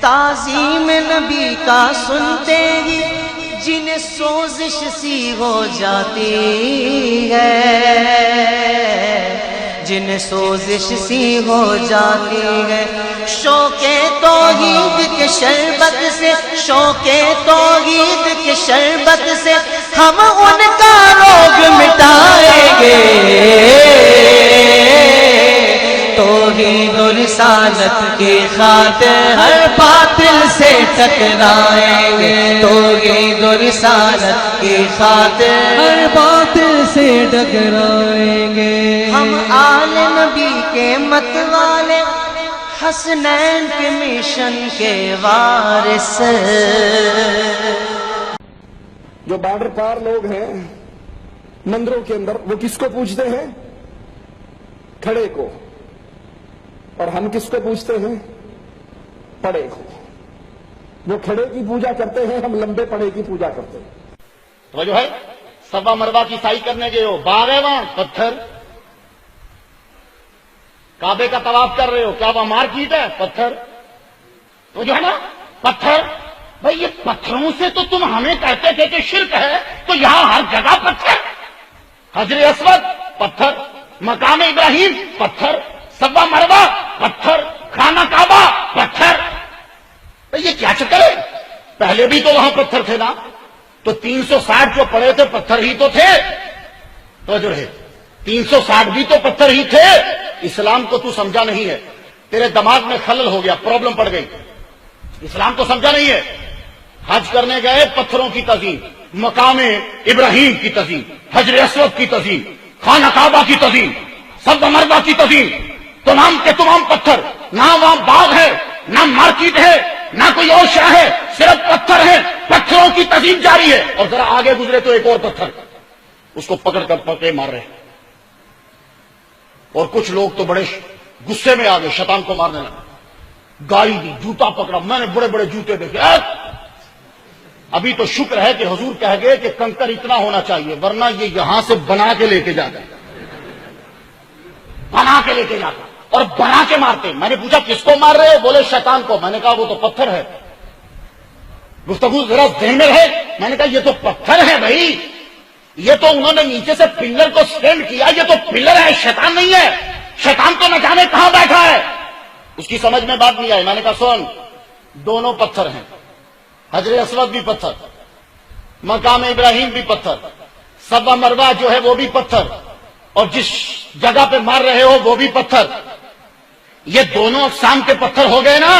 تعظیم نبی کا سنتے ہی جنہیں سوزش سی ہو جاتی ہے، جنہیں سوزش سی ہو جاتی ہے، شوق توحید کے شربت سے، شوق توحید کے شربت سے ہم ان کا روگ مٹائیں گے، توحید و رسالت کی خاطر ہر باطل سے ٹکرائیں گے، توحید و رسالت کی خاطر ہر باطل سے ٹکرائیں گے۔ ہم آل نبی کے مت والے، حسنین کے مشن کے وارث۔ جو بارڈر پار لوگ ہیں مندروں کے اندر، وہ کس کو پوجتے ہیں؟ کھڑے کو۔ اور ہم کس کو پوجتے ہیں؟ پڑے کو۔ وہ کھڑے کی پوجا کرتے ہیں، ہم لمبے پڑے کی پوجا کرتے ہیں۔ وہ جو ہے صفا مروہ کی سعی کرنے گئے ہو، باغ ہے وہاں پتھر، کعبے کا طواف کر رہے ہو، کیا وہ مارکیٹ ہے؟ پتھر۔ وہ جو ہے نا پتھر، بھئی یہ پتھروں سے تو تم ہمیں کہتے تھے کہ شرک ہے، تو یہاں ہر جگہ پتھر، حجر اسود پتھر، مقام ابراہیم پتھر، صفا مروہ پتھر، خانہ کعبہ پتھر۔ بھئی یہ کیا چکر ہے؟ پہلے بھی تو وہاں پتھر تھے نا، تو 360 جو پڑے تھے پتھر ہی تو تھے، تو جو ہے 360 بھی تو پتھر ہی تھے۔ اسلام کو تو سمجھا نہیں ہے، تیرے دماغ میں خلل ہو گیا، پرابلم پڑ گئی، اسلام کو سمجھا نہیں ہے۔ حج کرنے گئے، پتھروں کی تعظیم، مقام ابراہیم کی تعظیم، حجر اسود کی تعظیم، خانہ کعبہ کی تعظیم، صفا مروہ کی تعظیم، تمام کے تمام پتھر، نہ وہاں باغ ہے، نہ مارکیٹ ہے، نہ کوئی اور شے ہے، صرف پتھر ہے، پتھروں کی تعظیم جاری ہے۔ اور ذرا آگے گزرے تو ایک اور پتھر، اس کو پکڑ کر پکڑے مار رہے ہیں۔ اور کچھ لوگ تو بڑے غصے میں آ گئے، شیطان کو مارنے لگے، گالی دی، جوتا پکڑا۔ میں نے بڑے بڑے جوتے دیکھے۔ ابھی تو شکر ہے کہ حضور کہہ گئے کہ کنکر اتنا ہونا چاہیے، ورنہ یہ یہاں سے بنا کے لے کے جاتا، بنا کے لے کے جاتا اور بنا کے مارتے۔ میں نے پوچھا کس کو مار رہے ہو؟ بولے شیطان کو۔ میں نے کہا وہ تو پتھر ہے۔ گفتگو ذرا ذہن میں رہے۔ میں نے کہا یہ تو پتھر ہے بھائی، یہ تو انہوں نے نیچے سے پلر کو سٹینڈ کیا، یہ تو پلر ہے، شیطان نہیں ہے۔ شیطان تو نہ جانے کہاں بیٹھا ہے۔ اس کی سمجھ میں بات نہیں آئی۔ میں نے کہا سن، دونوں پتھر ہیں، حجر اسود بھی پتھر، مقام ابراہیم بھی پتھر، صفا مروہ جو ہے وہ بھی پتھر، اور جس جگہ پہ مار رہے ہو وہ بھی پتھر۔ یہ دونوں اقسام کے پتھر ہو گئے نا،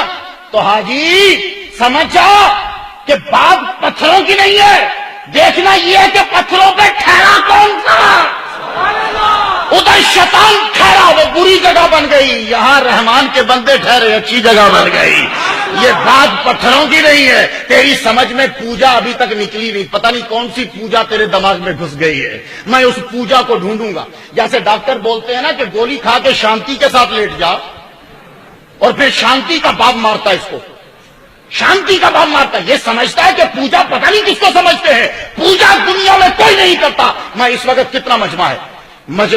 تو حاجی سمجھ جاؤ کہ بات پتھروں کی نہیں ہے، دیکھنا یہ ہے کہ پتھروں پہ ٹھہرا کون سا۔ ادھر شیطان ٹھہرا، وہ بری جگہ بن گئی، یہاں رحمان کے بندے ٹھہرے، اچھی جگہ بن گئی۔ یہ بات پتھروں کی نہیں ہے۔ تیری سمجھ میں پوجا ابھی تک نکلی نہیں، پتہ نہیں کون سی پوجا تیرے دماغ میں گھس گئی ہے۔ میں اس پوجا کو ڈھونڈوں گا۔ جیسے ڈاکٹر بولتے ہیں نا کہ گولی کھا کے شانتی کے ساتھ لیٹ جا، اور پھر شانتی کا باب مارتا ہے، اس کو شانتی کا باب مارتا ہے۔ یہ سمجھتا ہے کہ پوجا پتہ نہیں کس کو سمجھتے ہیں، پوجا دنیا میں کوئی نہیں کرتا۔ میں اس وقت کتنا مجمع ہے،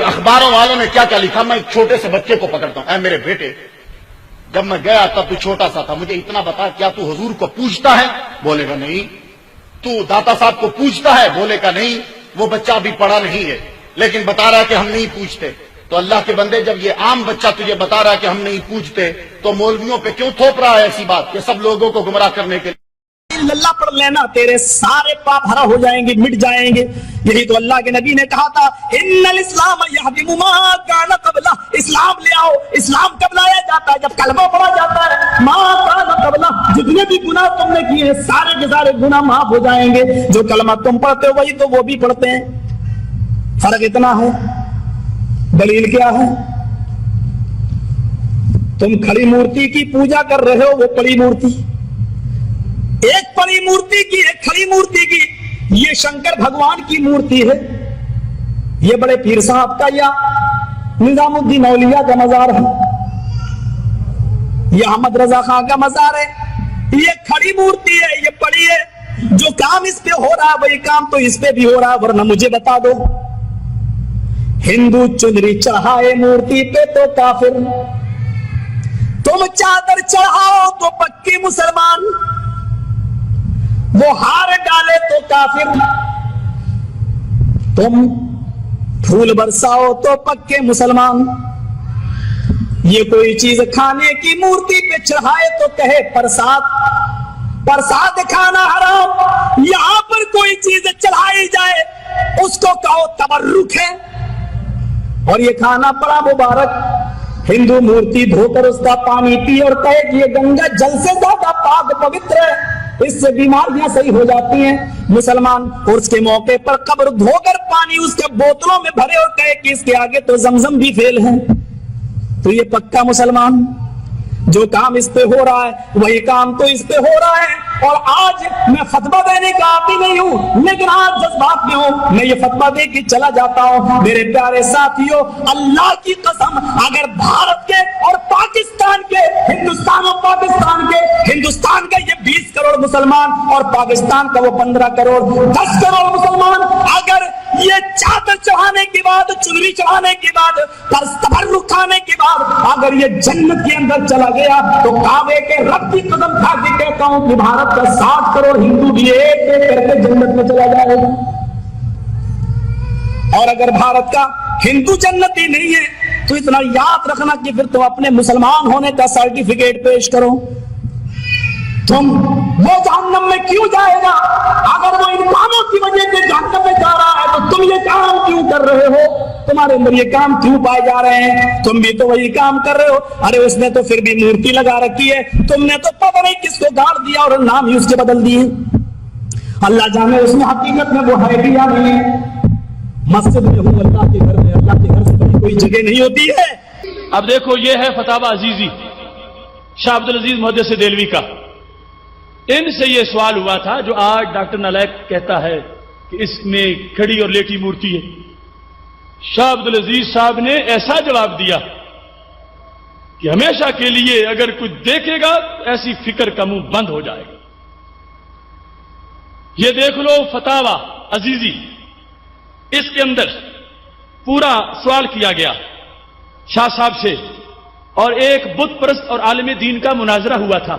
اخباروں والوں نے کیا کیا لکھا، میں ایک چھوٹے سے بچے کو پکڑتا ہوں، اے میرے بیٹے، جب میں گیا تب تو چھوٹا سا تھا، مجھے اتنا بتا، کیا تو حضور کو پوجتا ہے؟ بولے گا نہیں۔ تو داتا صاحب کو پوجتا ہے؟ بولے گا نہیں۔ وہ بچہ ابھی پڑھا نہیں ہے، لیکن بتا رہا ہے کہ ہم نہیں پوجتے۔ تو اللہ کے بندے، جب یہ عام بچہ تجھے بتا رہا ہے کہ ہم نہیں پوجتے، تو مولویوں پہ کیوں تھوپ رہا ہے ایسی بات کہ سب لوگوں کو گمراہ کرنے کے لیے؟ اللہ پڑھ لینا، تیرے سارے پاپ ہرا ہو جائیں گے، مٹ جائیں گے۔ یہی تو اللہ کے نبی نے کہا تھا، ان الاسلام یہدم ما کان قبلہ، اسلام لے آؤ۔ اسلام کب لایا جاتا ہے؟ جب کلمہ پڑھا جاتا ہے۔ ما کان قبلہ، جتنے بھی گناہ تم نے کیے ہیں سارے کے سارے گناہ معاف ہو جائیں گے۔ جو کلمہ تم پڑھتے ہو وہی تو وہ بھی پڑھتے ہیں، فرق اتنا ہے۔ دلیل کیا ہے؟ تم کھڑی مورتی کی پوجا کر رہے ہو، وہ پڑی مورتی، ایک پڑی مورتی کی، ایک کھڑی مورتی کی۔ یہ شنکر بھگوان کی مورتی ہے، یہ بڑے پیر صاحب کا یا نظام الدین اولیاء کا مزار ہے، یہ احمد رضا خان کا مزار ہے۔ یہ کھڑی مورتی ہے، یہ پڑی ہے۔ جو کام اس پہ ہو رہا ہے وہی کام تو اس پہ بھی ہو رہا ہے، ورنہ مجھے بتا دو، ہندو چنری چڑھائے مورتی پہ تو کافر، تم چادر چڑھاؤ تو پکی مسلمان۔ وہ ہار ڈالے تو کافر، تم پھول برساؤ تو پکے مسلمان، یہ کوئی چیز کھانے کی مورتی پہ چڑھائے تو کہے پرساد، پرساد کھانا حرام، یہاں پر کوئی چیز چڑھائی جائے اس کو کہو تبرک ہے، اور یہ کھانا بڑا مبارک، ہندو مورتی دھو کر اس کا پانی پی اور کہے کہ یہ گنگا جل سے زیادہ پاک پوتر ہے، اس سے بیماریاں صحیح ہو جاتی ہیں، مسلمان عرس کے موقع پر قبر دھو کر پانی اس کے بوتلوں میں بھرے اور کہے کہ اس کے آگے تو زمزم بھی فیل ہے، تو یہ پکا مسلمان، جو کام اس پہ ہو رہا ہے وہی کام تو اس پہ ہو رہا ہے۔ اور آج میں فتویٰ دینے کا آتی نہیں ہوں، لیکن آج جذبات میں ہوں، میں یہ فتویٰ دے کے چلا جاتا ہوں، میرے پیارے ساتھیوں، اللہ کی قسم اگر بھارت کے اور پاکستان کے، ہندوستان اور پاکستان کے، ہندوستان کا یہ 20 کروڑ مسلمان اور پاکستان کا وہ 15 کروڑ 10 کروڑ مسلمان اگر یہ چادر چڑھانے کے بعد، چنری چڑھانے کے بعد، تبرک کھانے کے بعد اگر یہ جنت کے اندر چلا گیا تو کعبے کے رب کی قسم کھا کے کہتا ہوں کہ بھارت کا 60 کروڑ ہندو بھی ایک ایک کر کے جنت میں چلا جائے گا۔ اور اگر بھارت کا ہندو جنتی نہیں ہے تو اتنا یاد رکھنا کہ پھر تم اپنے مسلمان ہونے کا سرٹیفکیٹ پیش کرو۔ تم وہ جہنم میں کیوں جائے گا؟ اگر وہ ان کاموں کی وجہ سے جہنم میں جا رہا ہے تو تم یہ کام کیوں کر رہے ہو؟ تمہارے اندر یہ کام کیوں پائے جا رہے ہیں؟ تم بھی تو وہی کام کر رہے ہو۔ ارے اس نے تو پھر بھی مورتی لگا رکھی ہے، تم نے تو پتہ نہیں کس کو گاڑ دیا اور نام ہی اس کے بدل دیے۔ اللہ جانے اس میں حقیقت میں وہ ہے بھی یا نہیں ہے۔ مسجد میں ہوں، اللہ کے گھر میں، اللہ کے گھر سے بڑی کوئی جگہ نہیں ہوتی ہے۔ اب دیکھو یہ ہے فتاوی عزیزی شاہ عبدالعزیز محدث دہلوی کا، ان سے یہ سوال ہوا تھا جو آج ڈاکٹر نالائق کہتا ہے کہ اس میں کھڑی اور لیٹی مورتی ہے۔ شاہ عبدالعزیز صاحب نے ایسا جواب دیا کہ ہمیشہ کے لیے اگر کوئی دیکھے گا ایسی فکر کا منہ بند ہو جائے گا۔ یہ دیکھ لو فتاوی عزیزی، اس کے اندر پورا سوال کیا گیا شاہ صاحب سے، اور ایک بت پرست اور عالم دین کا مناظرہ ہوا تھا،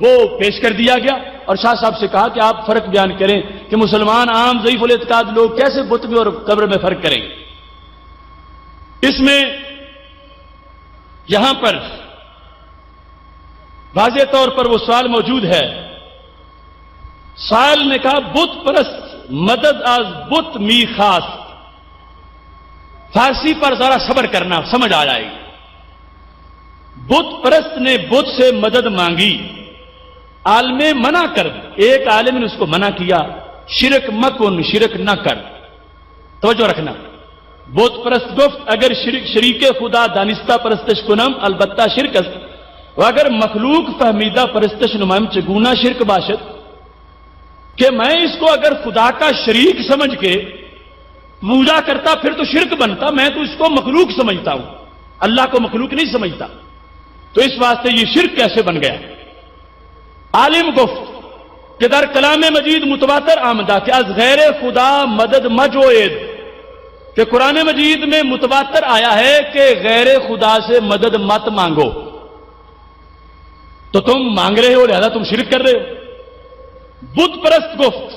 وہ پیش کر دیا گیا، اور شاہ صاحب سے کہا کہ آپ فرق بیان کریں کہ مسلمان عام ضعیف الاعتقاد لوگ کیسے بت میں اور قبر میں فرق کریں گے۔ اس میں یہاں پر واضح طور پر وہ سوال موجود ہے۔ سائل نے کہا بت پرست مدد از بت می خاص، فارسی پر ذرا صبر کرنا، سمجھ آ جائے گی۔ بت پرست نے بت سے مدد مانگی، عالم منع کر، ایک عالم نے اس کو منع کیا، شرک مکن، شرک نہ کر۔ توجہ رکھنا، بت پرست گفت اگر شریک خدا دانستہ پرستش کنم البتہ شرک است و اگر مخلوق فہمیدہ پرستش نمائم چگونا شرک باشد، کہ میں اس کو اگر خدا کا شریک سمجھ کے پوجا کرتا پھر تو شرک بنتا، میں تو اس کو مخلوق سمجھتا ہوں، اللہ کو مخلوق نہیں سمجھتا، تو اس واسطے یہ شرک کیسے بن گیا؟ عالم گفت کہ در کلام مجید متواتر آمدہ کہ از غیر خدا مدد مجوید، کہ قرآن مجید میں متواتر آیا ہے کہ غیر خدا سے مدد مت مانگو، تو تم مانگ رہے ہو لہذا تم شرک کر رہے ہو۔ بت پرست گفت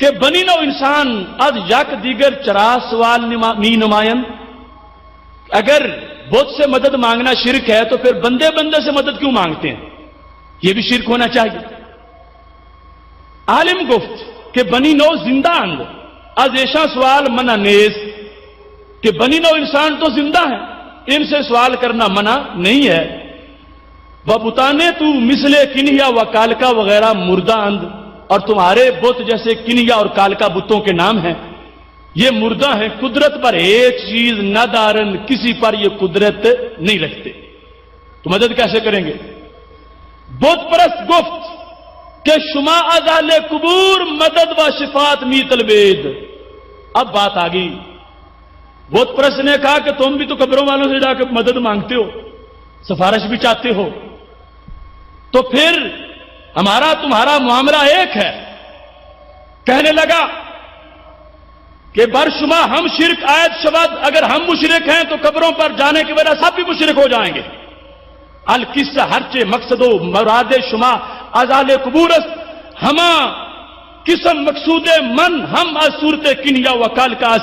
کہ بنی نو انسان از یک دیگر چرا سوال می نمائن، اگر بت سے مدد مانگنا شرک ہے تو پھر بندے بندے سے مدد کیوں مانگتے ہیں؟ یہ بھی شرک ہونا چاہیے۔ عالم گفت کہ بنی نو زندہ اند از ایشا سوال منع نیز، کہ بنی نو انسان تو زندہ ہیں، ان سے سوال کرنا منع نہیں ہے۔ وہ بتانے تو مثل کنہیا و کالکا وغیرہ مردہ اند، اور تمہارے بت جیسے کنہیا اور کالکا بتوں کے نام ہیں، یہ مردہ ہیں، قدرت پر ایک چیز نہ دارن، کسی پر یہ قدرت نہیں رکھتے، تو مدد کیسے کریں گے؟ بت پرست گفت کہ شما از اہل قبور مدد و شفاعت می طلبید۔ اب بات آ گئی، بت پرست نے کہا کہ تم بھی تو قبروں والوں سے جا کے مدد مانگتے ہو، سفارش بھی چاہتے ہو، تو پھر ہمارا تمہارا معاملہ ایک ہے۔ کہنے لگا کہ برشما ہم شرک آیت شبد، اگر ہم مشرک ہیں تو قبروں پر جانے کی وجہ سب بھی مشرک ہو جائیں گے۔ القصہ ہرچے مقصد و مراد شما از اہل قبور است، ہما قسم مقصود من ہم از صورت کنیا و کالکاس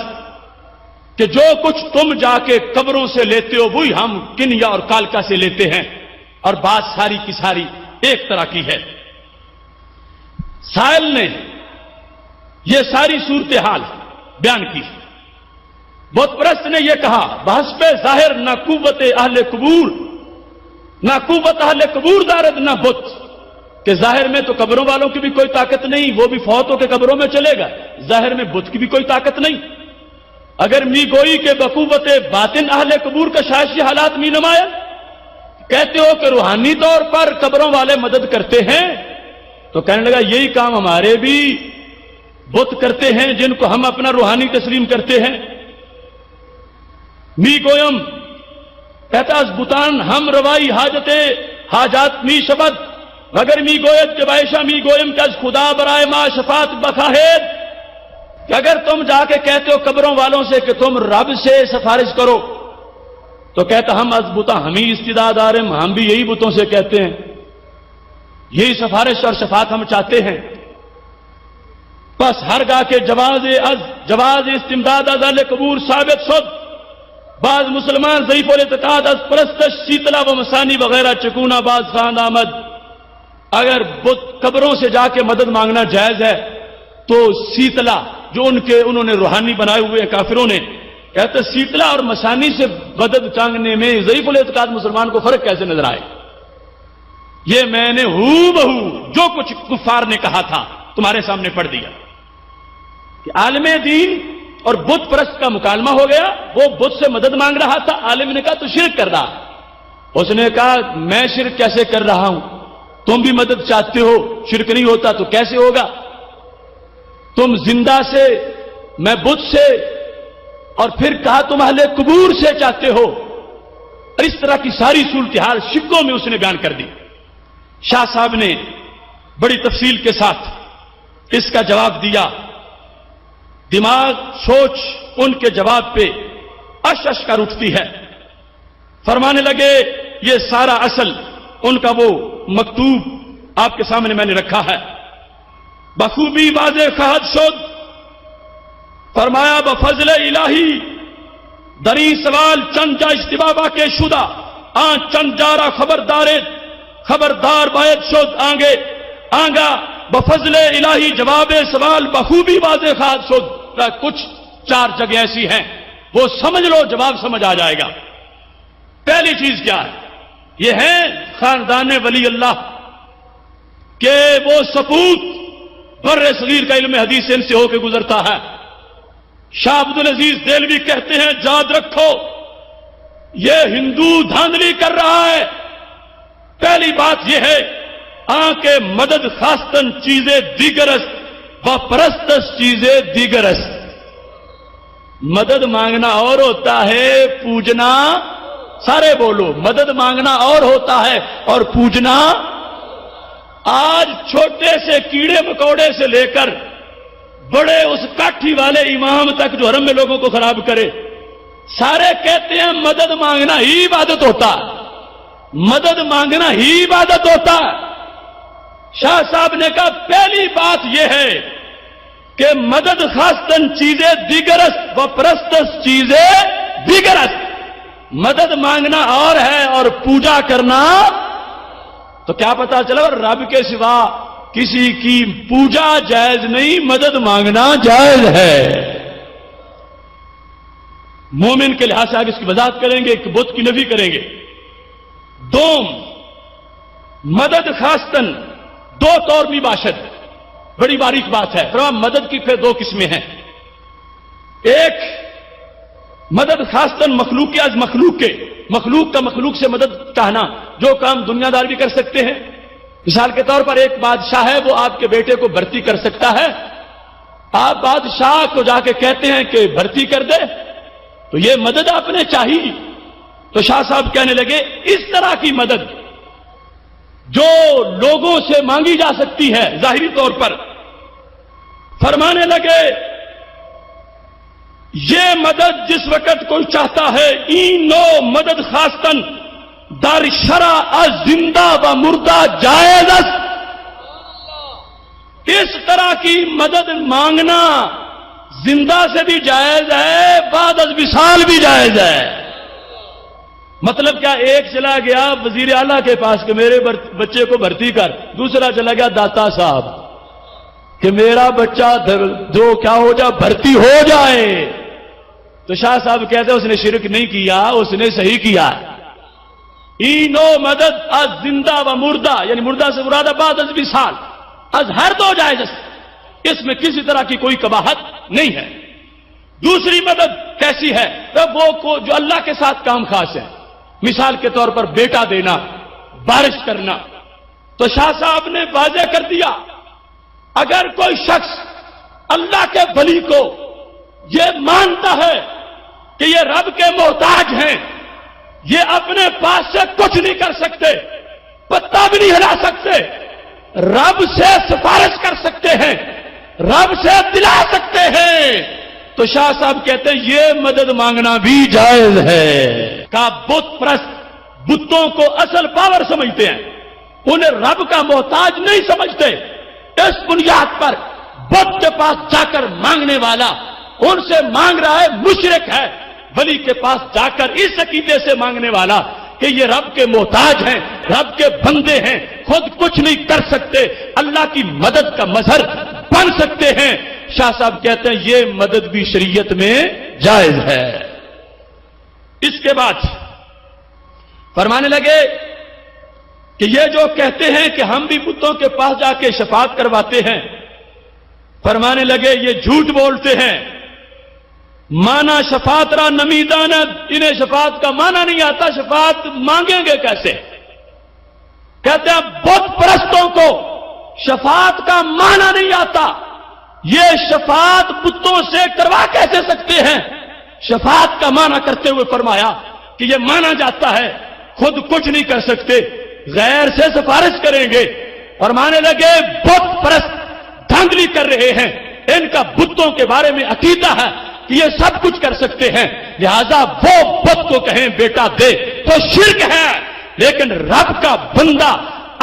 کہ جو کچھ تم جا کے قبروں سے لیتے ہو وہی ہم کنیا اور کالکا سے لیتے ہیں، اور بات ساری کی ساری ایک طرح کی ہے۔ سائل نے یہ ساری صورتحال بیان کی۔ بت پرست نے یہ کہا بحسب ظاہر نہ قوت اہل قبور، نہ قوت اہل قبور دارد نہ بت، کہ ظاہر میں تو قبروں والوں کی بھی کوئی طاقت نہیں، وہ بھی فوت ہو کے قبروں میں چلے گا، ظاہر میں بت کی بھی کوئی طاقت نہیں۔ اگر می گوئی کے بقوت باطن اہل قبور کا شاید یہ حالات می نمایا، کہتے ہو کہ روحانی طور پر قبروں والے مدد کرتے ہیں، تو کہنے لگا یہی کام ہمارے بھی بت کرتے ہیں جن کو ہم اپنا روحانی تسلیم کرتے ہیں۔ می گویم کہتا از بتان ہم روائی حاجات می شبد، مگر می گوید کہ بائشہ می گویم کہ از خدا برائے ما شفاعت بخواہد، کہ اگر تم جا کے کہتے ہو قبروں والوں سے کہ تم رب سے سفارش کرو، تو کہتا ہم از بتا ہم ہی استداد آرم، ہم بھی یہی بتوں سے کہتے ہیں، یہی سفارش اور شفاعت ہم چاہتے ہیں۔ بس ہر گاہ کے جواز استمداد از اہل قبور ثابت شد، بعض مسلمان ضعیف الاعتقاد از پرستش شیتلا و مسانی وغیرہ چکونا بعض خان آمد۔ اگر بت قبروں سے جا کے مدد مانگنا جائز ہے تو سیتلا جو انہوں نے روحانی بنائے ہوئے ہیں کافروں نے، کہتے سیتلا اور مسانی سے مدد چانگنے میں ضعیف الاعتقاد مسلمان کو فرق کیسے نظر آئے؟ یہ میں نے ہو بہو جو کچھ کفار نے کہا تھا تمہارے سامنے پڑھ دیا کہ عالم دین اور بت پرست کا مکالمہ ہو گیا، وہ بت سے مدد مانگ رہا تھا، عالم نے کہا تو شرک کر رہا، اس نے کہا میں شرک کیسے کر رہا ہوں، تم بھی مدد چاہتے ہو، شرک نہیں ہوتا تو کیسے ہوگا؟ تم زندہ سے، میں بت سے، اور پھر کہا تم اہل قبور سے چاہتے ہو، اور اس طرح کی ساری صورتحال شکوں میں اس نے بیان کر دی۔ شاہ صاحب نے بڑی تفصیل کے ساتھ اس کا جواب دیا، دماغ سوچ ان کے جواب پہ اش اش کر اٹھتی ہے۔ فرمانے لگے یہ سارا اصل ان کا وہ مکتوب آپ کے سامنے میں نے رکھا ہے، بخوبی واضح خواہد شد۔ فرمایا بفضل الہی دری سوال چند جا استبابہ کے شدہ آن چند جارا خبردار باید شد آنگا بفضل الہی جواب سوال بخوبی واضح خواہد شد۔ کچھ چار جگہ ایسی ہیں وہ سمجھ لو جواب سمجھ آ جائے گا۔ پہلی چیز کیا ہے؟ یہ ہے خاندان ولی اللہ کہ وہ سپوت بر صغیر کا علم حدیث ان سے ہو کے گزرتا ہے۔ شاہ عبدالعزیز دہلوی کہتے ہیں یاد رکھو یہ ہندو دھاندلی کر رہا ہے۔ پہلی بات یہ ہے کے مدد خاصتن چیزیں دیگر است و پرستس چیزیں دیگر است۔ مدد مانگنا اور ہوتا ہے، پوجنا، سارے بولو، مدد مانگنا اور ہوتا ہے اور پوجنا۔ آج چھوٹے سے کیڑے مکوڑے سے لے کر بڑے اس کاٹھی والے امام تک جو حرم میں لوگوں کو خراب کرے، سارے کہتے ہیں مدد مانگنا ہی عبادت ہوتا ہے، مدد مانگنا ہی عبادت ہوتا ہے۔ شاہ صاحب نے کہا پہلی بات یہ ہے کہ مدد خاصتن چیزیں دیگر است و پرستس چیزیں دیگر است۔ مدد مانگنا اور ہے اور پوجا کرنا، تو کیا پتا چلا رب کے سوا کسی کی پوجا جائز نہیں، مدد مانگنا جائز ہے۔ مومن کے لحاظ سے آگے اس کی وضاحت کریں گے کہ بت کی نفی کریں گے۔ دوم، مدد خاصتن دو طور بھی باشد، بڑی باریک بات ہے۔ مدد کی پھر دو قسمیں ہیں، ایک مدد خاصتن مخلوق کے از مخلوق کے، مخلوق کا مخلوق سے مدد چاہنا، جو کام دنیا دار بھی کر سکتے ہیں۔ مثال کے طور پر ایک بادشاہ ہے، وہ آپ کے بیٹے کو بھرتی کر سکتا ہے، آپ بادشاہ کو جا کے کہتے ہیں کہ بھرتی کر دے، تو یہ مدد آپ نے چاہی۔ تو شاہ صاحب کہنے لگے اس طرح کی مدد جو لوگوں سے مانگی جا سکتی ہے ظاہری طور پر، فرمانے لگے یہ مدد جس وقت کوئی چاہتا ہے این نو مدد خاصتن در شرع از زندہ و مردہ جائز است۔ اللہ کی مدد مانگنا زندہ سے بھی جائز ہے، بعد از وصال بھی جائز ہے۔ مطلب کیا؟ ایک چلا گیا وزیر اعلیٰ کے پاس کہ میرے بچے کو بھرتی کر، دوسرا چلا گیا داتا صاحب کہ میرا بچہ جو کیا ہو جائے، بھرتی ہو جائے۔ تو شاہ صاحب کہتے ہیں اس نے شرک نہیں کیا، اس نے صحیح کیا۔ اینو مدد از زندہ و مردہ، یعنی مردہ سے مراد بعد از وصال، از ہر دو جائز، اس میں کسی طرح کی کوئی قباحت نہیں ہے۔ دوسری مدد کیسی ہے؟ وہ جو اللہ کے ساتھ کام خاص ہے، مثال کے طور پر بیٹا دینا، بارش کرنا۔ تو شاہ صاحب نے واضح کر دیا اگر کوئی شخص اللہ کے ولی کو یہ مانتا ہے کہ یہ رب کے محتاج ہیں، یہ اپنے پاس سے کچھ نہیں کر سکتے، پتا بھی نہیں ہلا سکتے، رب سے سفارش کر سکتے ہیں، رب سے دلا سکتے ہیں، تو شاہ صاحب کہتے ہیں یہ مدد مانگنا بھی جائز ہے۔ کہ بت پرست بتوں کو اصل پاور سمجھتے ہیں، انہیں رب کا محتاج نہیں سمجھتے، اس بنیاد پر بت کے پاس جا کر مانگنے والا ان سے مانگ رہا ہے، مشرک ہے۔ ولی کے پاس جا کر اس عقیدے سے مانگنے والا کہ یہ رب کے محتاج ہیں، رب کے بندے ہیں، خود کچھ نہیں کر سکتے، اللہ کی مدد کا مظہر بن سکتے ہیں، شاہ صاحب کہتے ہیں یہ مدد بھی شریعت میں جائز ہے۔ اس کے بعد فرمانے لگے کہ یہ جو کہتے ہیں کہ ہم بھی بتوں کے پاس جا کے شفاعت کرواتے ہیں، فرمانے لگے یہ جھوٹ بولتے ہیں۔ مانا شفاعت را نمیداند، انہیں شفاعت کا مانا نہیں آتا، شفاعت مانگیں گے کیسے؟ کہتے ہیں بت پرستوں کو شفاعت کا مانا نہیں آتا، یہ شفاعت بتوں سے کروا کیسے سکتے ہیں؟ شفاعت کا مانا کرتے ہوئے فرمایا کہ یہ مانا جاتا ہے خود کچھ نہیں کر سکتے، غیر سے سفارش کریں گے۔ فرمانے لگے بت پرست دھاندلی کر رہے ہیں، ان کا بتوں کے بارے میں عقیدہ ہے کہ یہ سب کچھ کر سکتے ہیں، لہذا وہ بت کو کہیں بیٹا دے تو شرک ہے، لیکن رب کا بندہ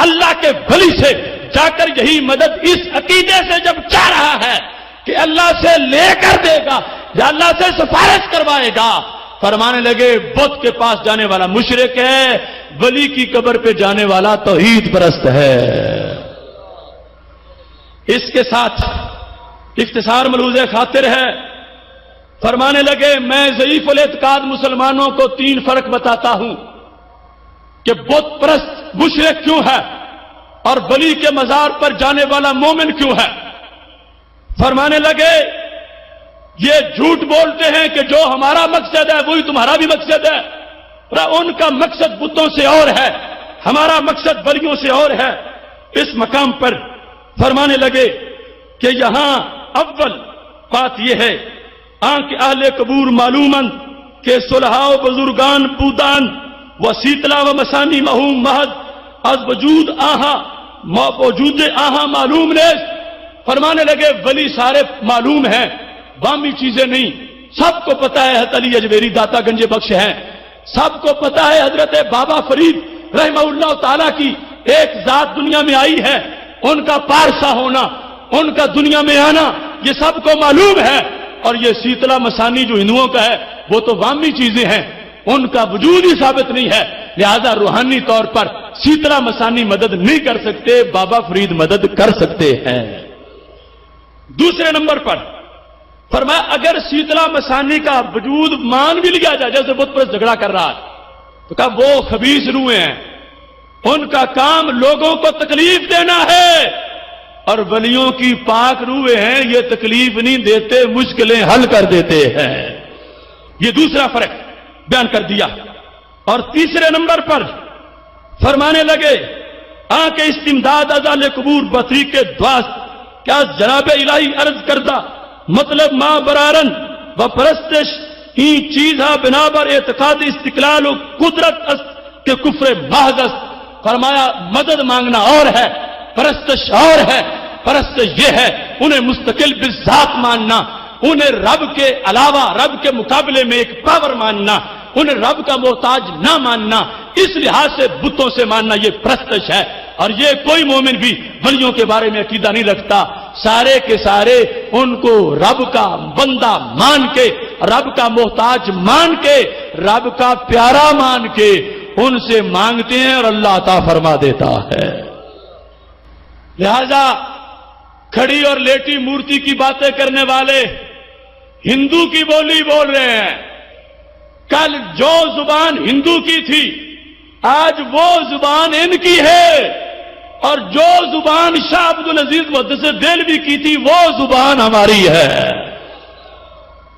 اللہ کے ولی سے جا کر یہی مدد اس عقیدے سے جب چاہ رہا ہے کہ اللہ سے لے کر دے گا یا اللہ سے سفارش کروائے گا، فرمانے لگے بت کے پاس جانے والا مشرک ہے، ولی کی قبر پہ جانے والا توحید پرست ہے۔ اس کے ساتھ اختصار ملحوظ خاطر ہے، فرمانے لگے میں ضعیف الاعتقاد مسلمانوں کو 3 فرق بتاتا ہوں کہ بت پرست مشرک کیوں ہے اور ولی کے مزار پر جانے والا مومن کیوں ہے۔ فرمانے لگے یہ جھوٹ بولتے ہیں کہ جو ہمارا مقصد ہے وہی تمہارا بھی مقصد ہے، ان کا مقصد بتوں سے اور ہے، ہمارا مقصد ولیوں سے اور ہے۔ اس مقام پر فرمانے لگے کہ یہاں اول بات یہ ہے کہ اہل قبور معلومن کہ صلحاء و بزرگان بودان و سیتلا و مسانی مہوم محض از وجود آہا معلوم نیست۔ فرمانے لگے ولی سارے معلوم ہیں، بامی چیزیں نہیں، سب کو پتا ہے حضرت علی اجمیری داتا گنج بخش ہیں، سب کو پتا ہے حضرت بابا فرید رحمہ اللہ تعالی کی ایک ذات دنیا میں آئی ہے، ان کا پارسا ہونا، ان کا دنیا میں آنا، یہ سب کو معلوم ہے۔ اور یہ سیتلا مسانی جو ہندوؤں کا ہے وہ تو وامی چیزیں ہیں، ان کا وجود ہی ثابت نہیں ہے، لہذا روحانی طور پر سیتلا مسانی مدد نہیں کر سکتے، بابا فرید مدد کر سکتے ہیں۔ دوسرے نمبر پر فرمایا اگر سیتلا مسانی کا وجود مان بھی لیا جائے، جیسے بت پرست جھگڑا کر رہا ہے تو کہا وہ خبیث روحیں ہیں، ان کا کام لوگوں کو تکلیف دینا ہے، اور ولیوں کی پاک روحیں ہیں یہ تکلیف نہیں دیتے، مشکلیں حل کر دیتے ہیں۔ یہ دوسرا فرق بیان کر دیا۔ اور تیسرے نمبر پر فرمانے لگے کہ استمداد ازال قبور بطریق کے دواست کیا جناب الہی عرض کردہ مطلب ماں برارن و پرستش ہی چیز بنا بر اعتقاد استقلال و قدرت است کہ کفر محض است۔ فرمایا مدد مانگنا اور ہے، پرستش اور ہے، پرستش یہ ہے انہیں مستقل بالذات ماننا، انہیں رب کے علاوہ رب کے مقابلے میں ایک پاور ماننا، انہیں رب کا محتاج نہ ماننا، اس لحاظ سے بتوں سے ماننا یہ پرستش ہے۔ اور یہ کوئی مومن بھی ولیوں کے بارے میں عقیدہ نہیں رکھتا سارے کے سارے ان کو رب کا بندہ مان کے، رب کا محتاج مان کے، رب کا پیارا مان کے ان سے مانگتے ہیں اور اللہ عطا فرما دیتا ہے۔ لہذا کھڑی اور لیٹی مورتی کی باتیں کرنے والے ہندو کی بولی بول رہے ہیں۔ کل جو زبان ہندو کی تھی آج وہ زبان ان کی ہے، اور جو زبان شاہ عبد العزیز محدث دہلوی کی تھی وہ زبان ہماری ہے۔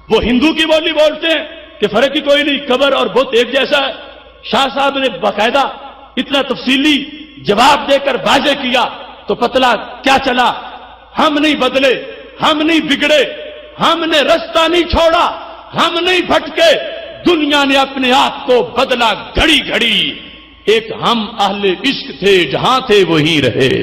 وہ ہندو کی بولی بولتے ہیں کہ فرق ہی کوئی نہیں، قبر اور بت ایک جیسا ہے۔ شاہ صاحب نے باقاعدہ اتنا تفصیلی جواب دے کر واضح کیا تو پتلا کیا چلا، ہم نہیں بدلے، ہم نہیں بگڑے، ہم نے رستہ نہیں چھوڑا، ہم نہیں بھٹکے، دنیا نے اپنے آپ کو بدلا گھڑی گھڑی، ایک ہم اہل عشق تھے، جہاں تھے وہیں رہے۔